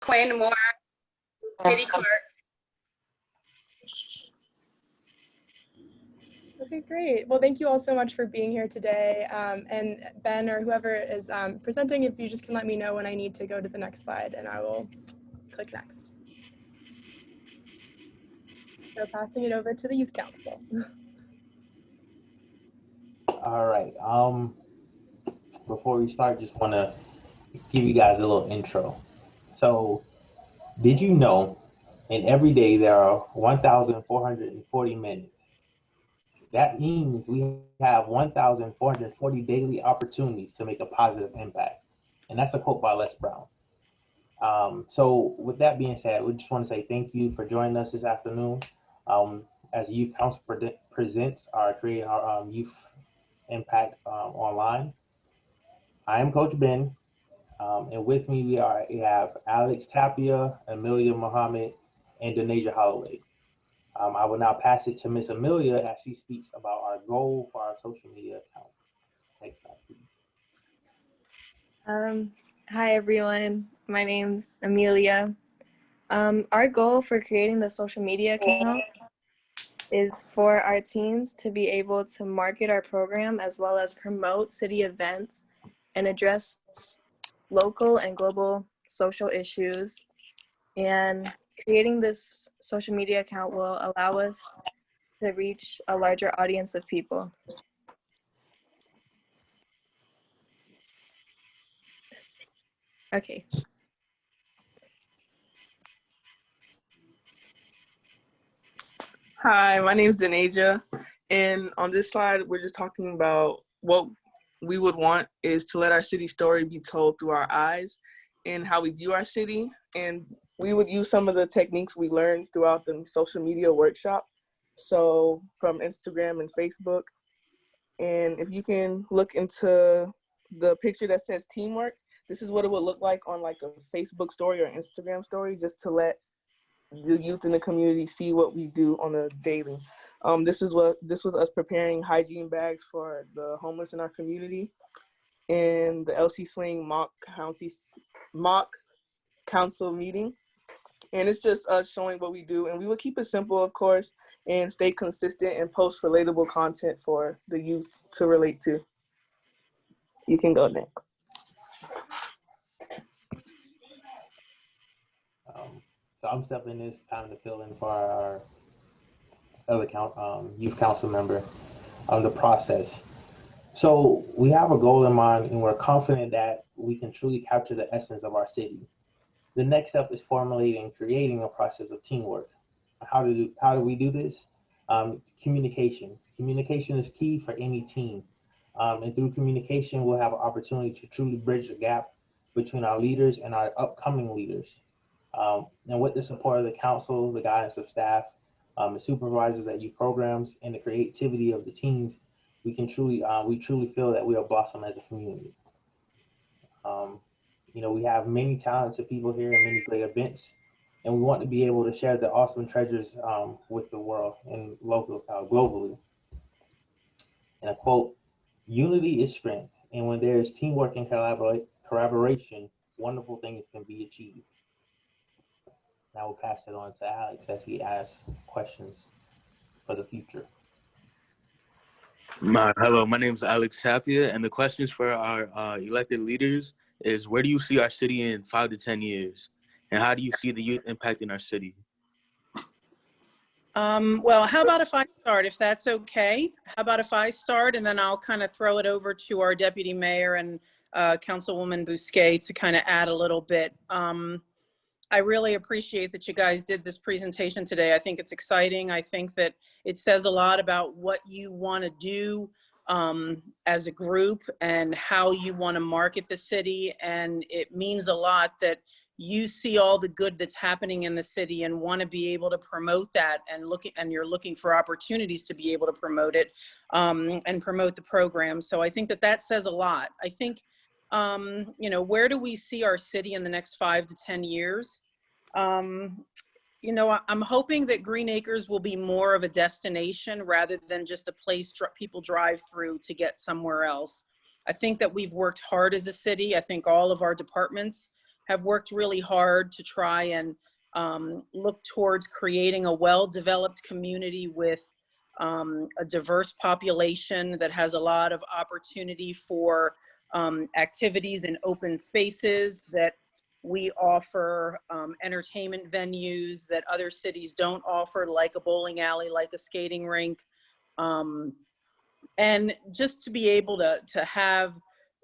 Quinn Moore, City Clerk. Okay, great. Well, thank you all so much for being here today. And Ben or whoever is presenting, if you just can let me know when I need to go to the next slide and I will click next. So passing it over to the Youth Council. All right. Before we start, just want to give you guys a little intro. So, did you know in every day there are 1,440 minutes? That means we have 1,440 daily opportunities to make a positive impact. And that's a quote by Les Brown. So with that being said, we just want to say thank you for joining us this afternoon. As Youth Council presents our creating our youth impact online. I am Coach Ben, and with me we have Alex Tapia, Amelia Muhammad, and Denasia Holloway. I will now pass it to Miss Amelia as she speaks about our goal for our social media account. Next slide, please. Hi everyone, my name's Amelia. Our goal for creating the social media account is for our teens to be able to market our program as well as promote city events and address local and global social issues. And creating this social media account will allow us to reach a larger audience of people. Okay. Hi, my name is Denasia, and on this slide, we're just talking about what we would want is to let our city story be told through our eyes and how we view our city. And we would use some of the techniques we learned throughout the social media workshop. So from Instagram and Facebook. And if you can look into the picture that says teamwork, this is what it would look like on like a Facebook story or Instagram story, just to let the youth in the community see what we do on a daily. This was us preparing hygiene bags for the homeless in our community, and the LC Swing mock council meeting. And it's just us showing what we do, and we will keep it simple, of course, and stay consistent and post relatable content for the youth to relate to. You can go next. So I'm stepping this time to fill in for our other youth council member on the process. So we have a goal in mind, and we're confident that we can truly capture the essence of our city. The next step is formulating and creating a process of teamwork. How do we do this? Communication. Communication is key for any team. And through communication, we'll have an opportunity to truly bridge the gap between our leaders and our upcoming leaders. And with the support of the council, the guidance of staff, the supervisors at youth programs, and the creativity of the teams, we truly feel that we are blossom as a community. We have many talented people here and many great events, and we want to be able to share the awesome treasures with the world and globally. And a quote, "Unity is strength, and when there is teamwork and collaboration, wonderful things can be achieved." Now we'll pass it on to Alex as he asks questions for the future. Hello, my name is Alex Tapia, and the questions for our elected leaders is, where do you see our city in 5 to 10 years? And how do you see the youth impacting our city? Well, how about if I start, if that's okay? How about if I start, and then I'll kind of throw it over to our Deputy Mayor and Councilwoman Bousquet to kind of add a little bit. I really appreciate that you guys did this presentation today. I think it's exciting. I think that it says a lot about what you want to do as a group and how you want to market the city. And it means a lot that you see all the good that's happening in the city and want to be able to promote that, and you're looking for opportunities to be able to promote it and promote the program. So I think that that says a lot. I think where do we see our city in the next 5 to 10 years? I'm hoping that Greenacres will be more of a destination rather than just a place people drive through to get somewhere else. I think that we've worked hard as a city. I think all of our departments have worked really hard to try and look towards creating a well-developed community with a diverse population that has a lot of opportunity for activities in open spaces, that we offer entertainment venues that other cities don't offer, like a bowling alley, like a skating rink. And just to be able to have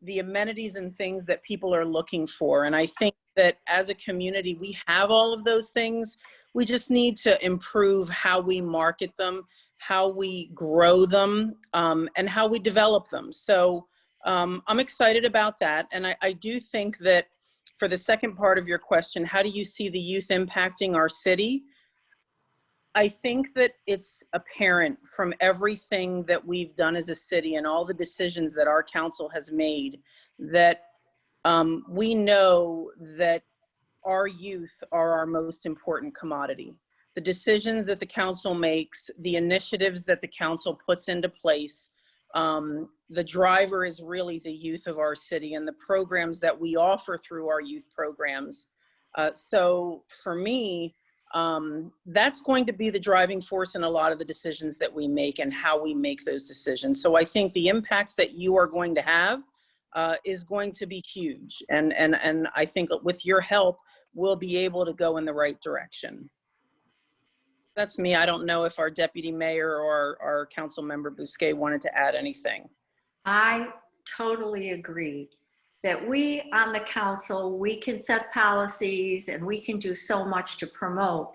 the amenities and things that people are looking for. And I think that as a community, we have all of those things. We just need to improve how we market them, how we grow them, and how we develop them. So I'm excited about that. And I do think that for the second part of your question, how do you see the youth impacting our city? I think that it's apparent from everything that we've done as a city and all the decisions that our council has made that we know that our youth are our most important commodity. The decisions that the council makes, the initiatives that the council puts into place, the driver is really the youth of our city and the programs that we offer through our youth programs. So for me, that's going to be the driving force in a lot of the decisions that we make and how we make those decisions. So I think the impact that you are going to have is going to be huge. And I think with your help, we'll be able to go in the right direction. That's me. I don't know if our deputy mayor or our council member Bousquet wanted to add anything. I totally agree that we on the council, we can set policies and we can do so much to promote,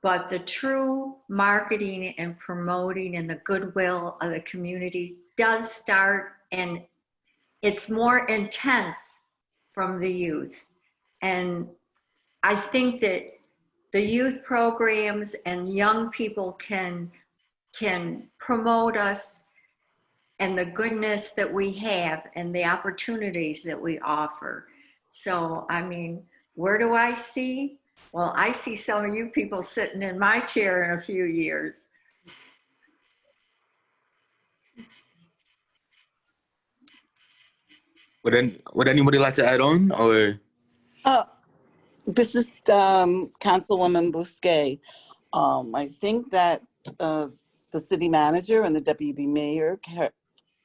but the true marketing and promoting and the goodwill of the community does start, and it's more intense from the youth. And I think that the youth programs and young people can promote us and the goodness that we have and the opportunities that we offer. So, I mean, where do I see? Well, I see some of you people sitting in my chair in a few years. Would anybody like to add on, or? This is Councilwoman Bousquet. I think that the city manager and the deputy mayor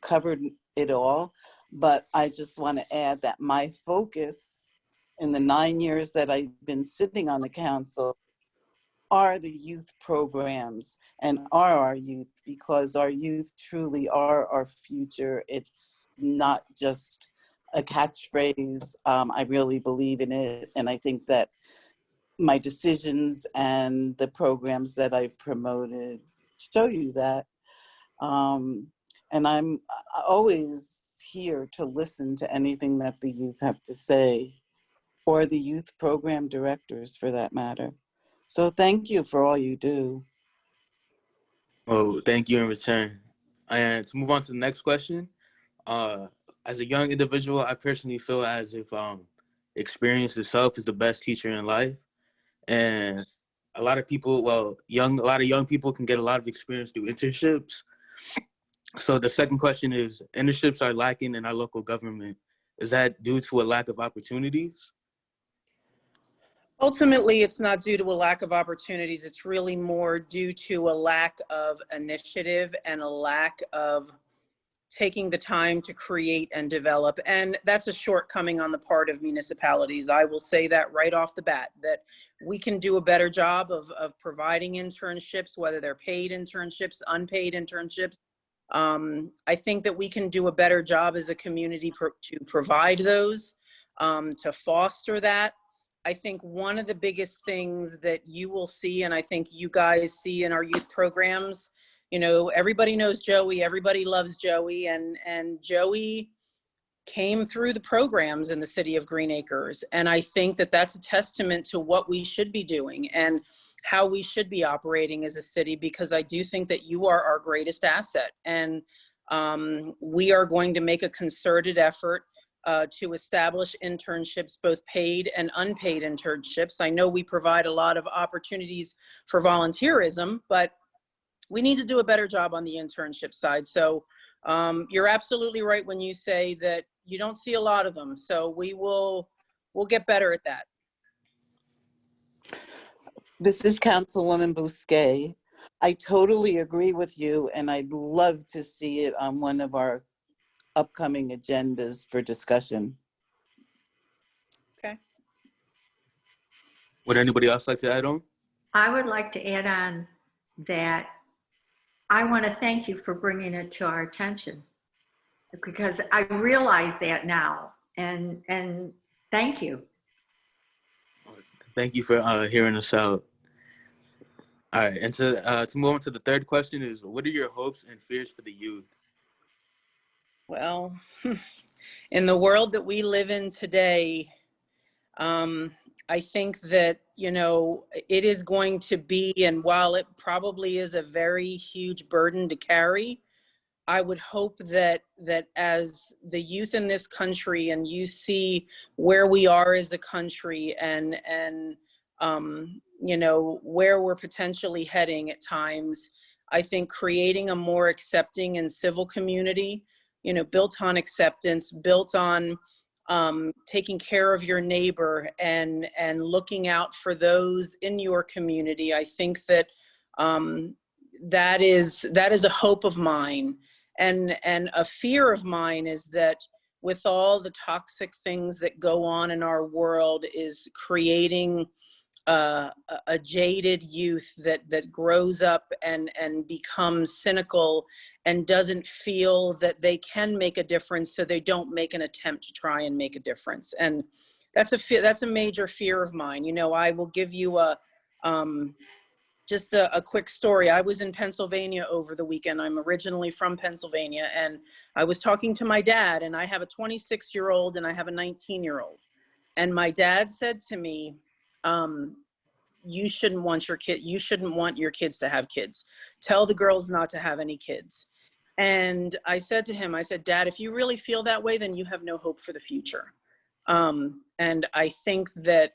covered it all, but I just want to add that my focus in the 9 years that I've been sitting on the council are the youth programs and are our youth, because our youth truly are our future. It's not just a catchphrase. I really believe in it, and I think that my decisions and the programs that I've promoted show you that. And I'm always here to listen to anything that the youth have to say, or the youth program directors for that matter. So thank you for all you do. Oh, thank you in return. And to move on to the next question, as a young individual, I personally feel as if experience itself is the best teacher in life. And a lot of people, a lot of young people can get a lot of experience through internships. So the second question is, internships are lacking in our local government. Is that due to a lack of opportunities? Ultimately, it's not due to a lack of opportunities. It's really more due to a lack of initiative and a lack of taking the time to create and develop. And that's a shortcoming on the part of municipalities. I will say that right off the bat, that we can do a better job of providing internships, whether they're paid internships, unpaid internships. I think that we can do a better job as a community to provide those, to foster that. I think one of the biggest things that you will see, and I think you guys see in our youth programs, you know, everybody knows Joey, everybody loves Joey, and Joey came through the programs in the city of Greenacres. And I think that that's a testament to what we should be doing and how we should be operating as a city, because I do think that you are our greatest asset. And we are going to make a concerted effort to establish internships, both paid and unpaid internships. I know we provide a lot of opportunities for volunteerism, but we need to do a better job on the internship side. So you're absolutely right when you say that you don't see a lot of them. So we will we'll get better at that. This is Councilwoman Bousquet. I totally agree with you, and I'd love to see it on one of our upcoming agendas for discussion. Okay. Would anybody else like to add on? I would like to add on that I want to thank you for bringing it to our attention, because I realize that now, and thank you. Thank you for hearing us out. All right, and to move on to the third question is, what are your hopes and fears for the youth? Well, in the world that we live in today, I think that, you know, it is going to be, and while it probably is a very huge burden to carry, I would hope that as the youth in this country, and you see where we are as a country, and you know, where we're potentially heading at times, I think creating a more accepting and civil community, you know, built on acceptance, built on taking care of your neighbor, and looking out for those in your community. I think that that is a hope of mine. And a fear of mine is that with all the toxic things that go on in our world, is creating a jaded youth that grows up and becomes cynical and doesn't feel that they can make a difference, so they don't make an attempt to try and make a difference. And that's a major fear of mine. You know, I will give you just a quick story. I was in Pennsylvania over the weekend. I'm originally from Pennsylvania, and I was talking to my dad, and I have a 26-year-old and I have a 19-year-old. And my dad said to me, you shouldn't want your kids to have kids. Tell the girls not to have any kids. And I said to him, I said, Dad, if you really feel that way, then you have no hope for the future. And I think that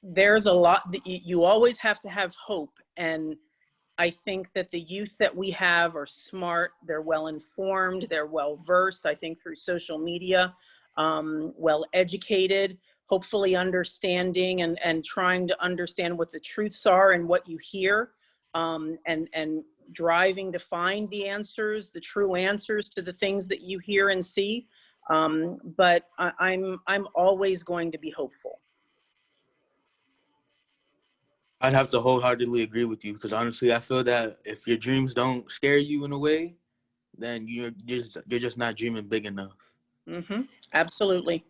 there's a lot that you always have to have hope. And I think that the youth that we have are smart, they're well informed, they're well versed, I think through social media, well educated, hopefully understanding and trying to understand what the truths are and what you hear, and driving to find the answers, the true answers to the things that you hear and see. But I'm always going to be hopeful. I'd have to wholeheartedly agree with you, because honestly, I feel that if your dreams don't scare you in a way, then you're just not dreaming big enough. Mm-hmm. Absolutely.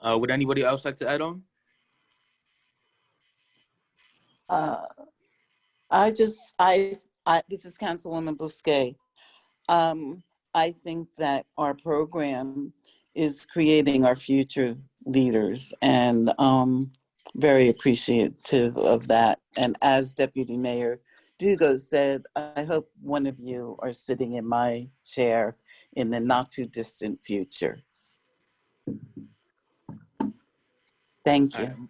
Would anybody else like to add on? This is Councilwoman Bousquet. I think that our program is creating our future leaders, and very appreciative of that. And as Deputy Mayor Dugo said, I hope one of you are sitting in my chair in the not too distant future. Thank you.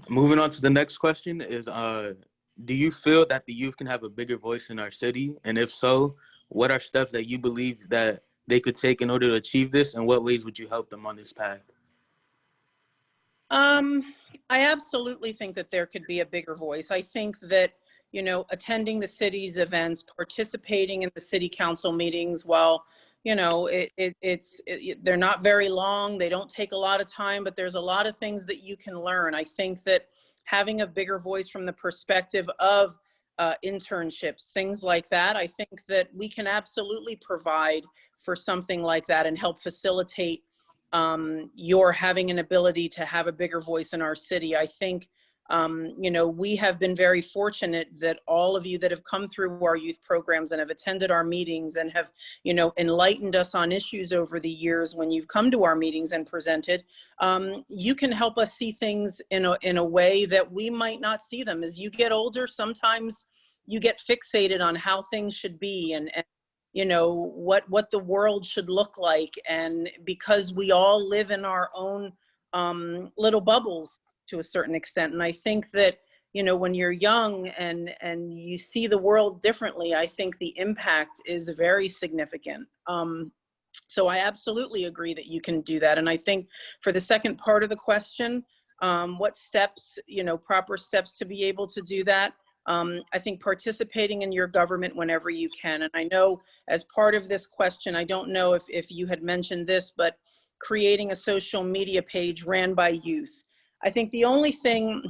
Moving on to the next question is, do you feel that the youth can have a bigger voice in our city? And if so, what are steps that you believe that they could take in order to achieve this? And what ways would you help them on this path? I absolutely think that there could be a bigger voice. I think that, you know, attending the city's events, participating in the city council meetings, while, you know, they're not very long, they don't take a lot of time, but there's a lot of things that you can learn. I think that having a bigger voice from the perspective of internships, things like that, I think that we can absolutely provide for something like that and help facilitate your having an ability to have a bigger voice in our city. I think, you know, we have been very fortunate that all of you that have come through our youth programs and have attended our meetings and have, you know, enlightened us on issues over the years. When you've come to our meetings and presented, you can help us see things in a way that we might not see them. As you get older, sometimes you get fixated on how things should be, and you know, what the world should look like. And because we all live in our own little bubbles to a certain extent. And I think that, you know, when you're young and you see the world differently, I think the impact is very significant. So I absolutely agree that you can do that. And I think for the second part of the question, what steps, proper steps to be able to do that? I think participating in your government whenever you can. And I know as part of this question, I don't know if you had mentioned this, but creating a social media page ran by youth. I think the only thing,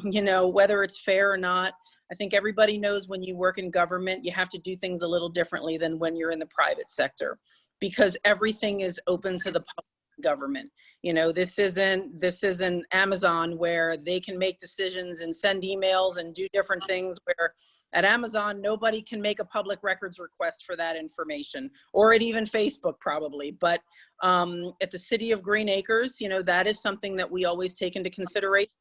whether it's fair or not, I think everybody knows when you work in government, you have to do things a little differently than when you're in the private sector, because everything is open to the public government. This isn't Amazon where they can make decisions and send emails and do different things, where at Amazon, nobody can make a public records request for that information, or at even Facebook probably. But at the city of Greenacres, that is something that we always take into consideration.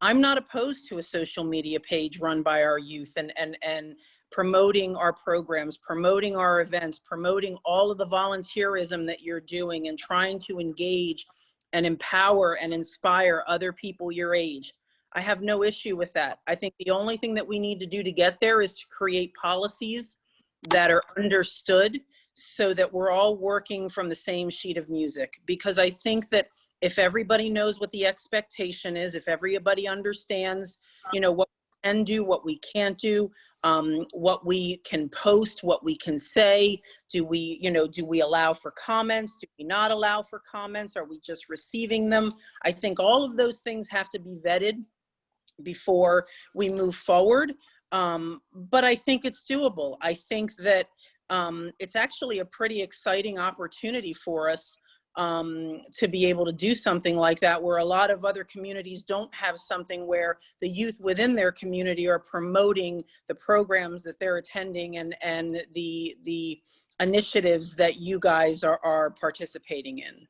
I'm not opposed to a social media page run by our youth and promoting our programs, promoting our events, promoting all of the volunteerism that you're doing, and trying to engage and empower and inspire other people your age. I have no issue with that. I think the only thing that we need to do to get there is to create policies that are understood so that we're all working from the same sheet of music. Because I think that if everybody knows what the expectation is, if everybody understands, what we can do, what we can't do, what we can post, what we can say, do we allow for comments? Do we not allow for comments? Are we just receiving them? I think all of those things have to be vetted before we move forward. But I think it's doable. I think that it's actually a pretty exciting opportunity for us to be able to do something like that, where a lot of other communities don't have something where the youth within their community are promoting the programs that they're attending and the initiatives that you guys are participating in.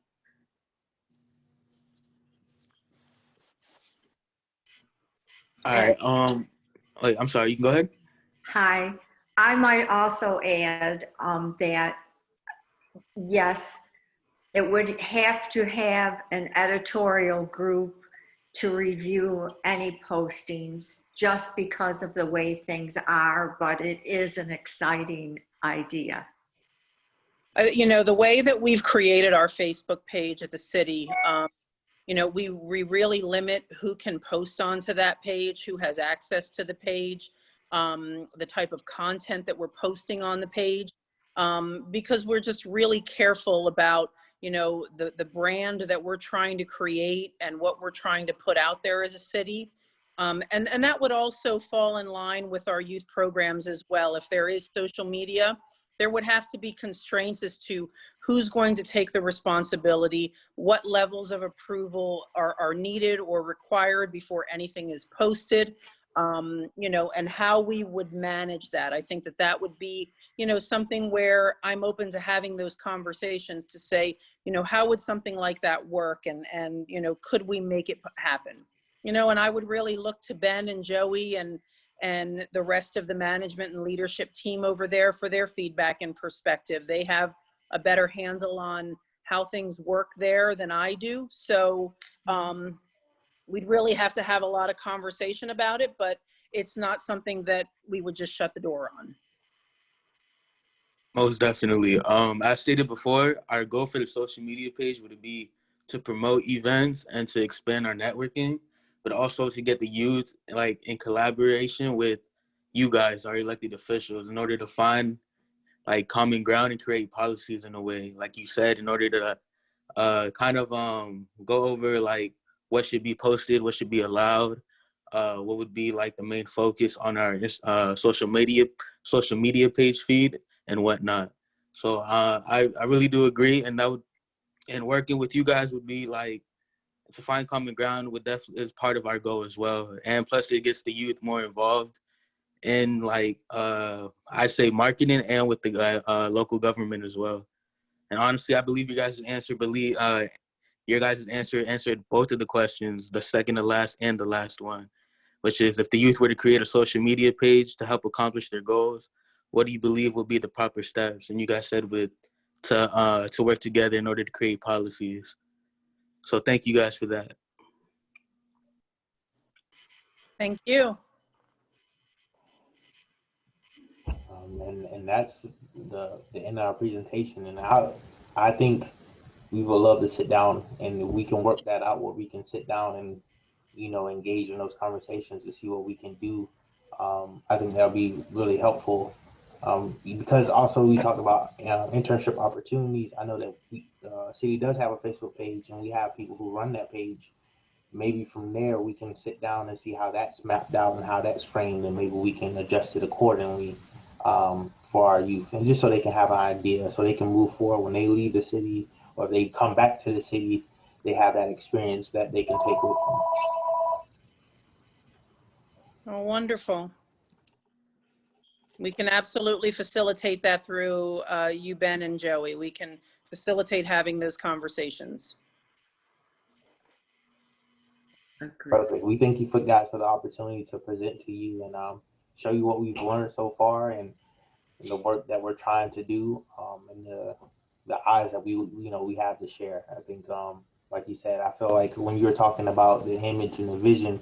All right. Wait, I'm sorry. You can go ahead. Hi. I might also add that, yes, it would have to have an editorial group to review any postings just because of the way things are, but it is an exciting idea. The way that we've created our Facebook page at the city, we really limit who can post onto that page, who has access to the page, the type of content that we're posting on the page, because we're just really careful about, the brand that we're trying to create and what we're trying to put out there as a city. And that would also fall in line with our youth programs as well. If there is social media, there would have to be constraints as to who's going to take the responsibility, what levels of approval are needed or required before anything is posted, and how we would manage that. I think that would be, something where I'm open to having those conversations to say, how would something like that work? And could we make it happen? And I would really look to Ben and Joey and the rest of the management and leadership team over there for their feedback and perspective. They have a better handle on how things work there than I do. So we'd really have to have a lot of conversation about it, but it's not something that we would just shut the door on. Most definitely. As stated before, our goal for the social media page would be to promote events and to expand our networking, but also to get the youth in collaboration with you guys, our elected officials, in order to find common ground and create policies in a way, like you said, in order to go over what should be posted, what should be allowed, what would be the main focus on our social media page feed and whatnot. So I really do agree, and working with you guys would be to find common ground would definitely is part of our goal as well. And plus it gets the youth more involved in I say marketing and with the local government as well. And honestly, I believe your guys' answer answered both of the questions, the second to last and the last one, which is if the youth were to create a social media page to help accomplish their goals, what do you believe will be the proper steps? And you guys said to work together in order to create policies. So thank you guys for that. Thank you. And that's the end of our presentation. And I I think we would love to sit down and we can work that out where we can sit down and, engage in those conversations to see what we can do. I think that'll be really helpful. Because also we talked about internship opportunities. I know that city does have a Facebook page and we have people who run that page. Maybe from there we can sit down and see how that's mapped out and how that's framed, and maybe we can adjust it accordingly for our youth, and just so they can have an idea, so they can move forward when they leave the city or they come back to the city, they have that experience that they can take with them. Oh, wonderful. We can absolutely facilitate that through you, Ben, and Joey. We can facilitate having those conversations. Perfect. We thank you guys for the opportunity to present to you and show you what we've learned so far and the work that we're trying to do, and the eyes that we have to share. I think, like you said, I feel like when you were talking about the image and the vision,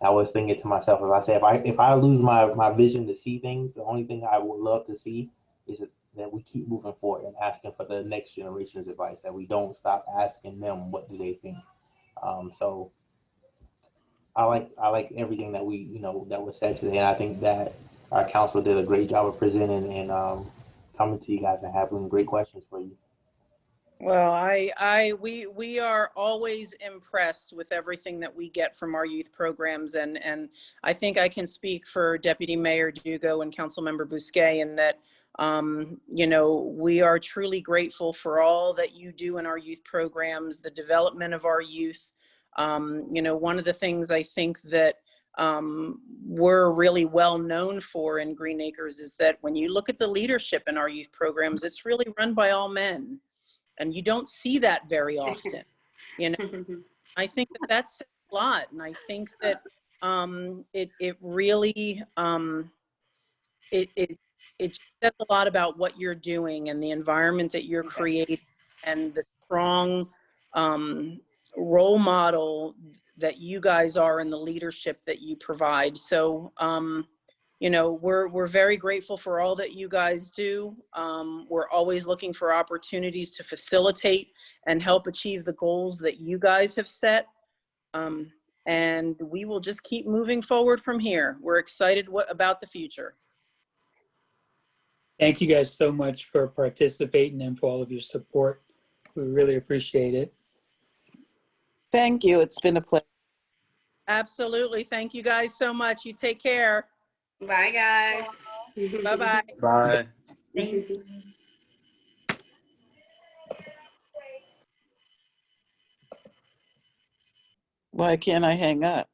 I was thinking to myself, if I lose my vision to see things, the only thing I would love to see is that we keep moving forward and asking for the next generation's advice, that we don't stop asking them what do they think. So I like everything that that was said today, and I think that our council did a great job of presenting and coming to you guys and having great questions for you. Well, we are always impressed with everything that we get from our youth programs, and I think I can speak for Deputy Mayor Dugo and Councilmember Bousquet in that we are truly grateful for all that you do in our youth programs, the development of our youth. One of the things I think that we're really well known for in Greenacres is that when you look at the leadership in our youth programs, it's really run by all men. And you don't see that very often. I think that that's a lot. And I think that it really, it says a lot about what you're doing and the environment that you're creating and the strong role model that you guys are and the leadership that you provide. So, we're very grateful for all that you guys do. We're always looking for opportunities to facilitate and help achieve the goals that you guys have set. And we will just keep moving forward from here. We're excited about the future. Thank you guys so much for participating and for all of your support. We really appreciate it. Thank you. It's been a pleasure. Absolutely. Thank you guys so much. You take care. Bye, guys. Bye-bye. Bye. Thank you. Why can't I hang up?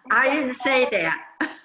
I didn't say that.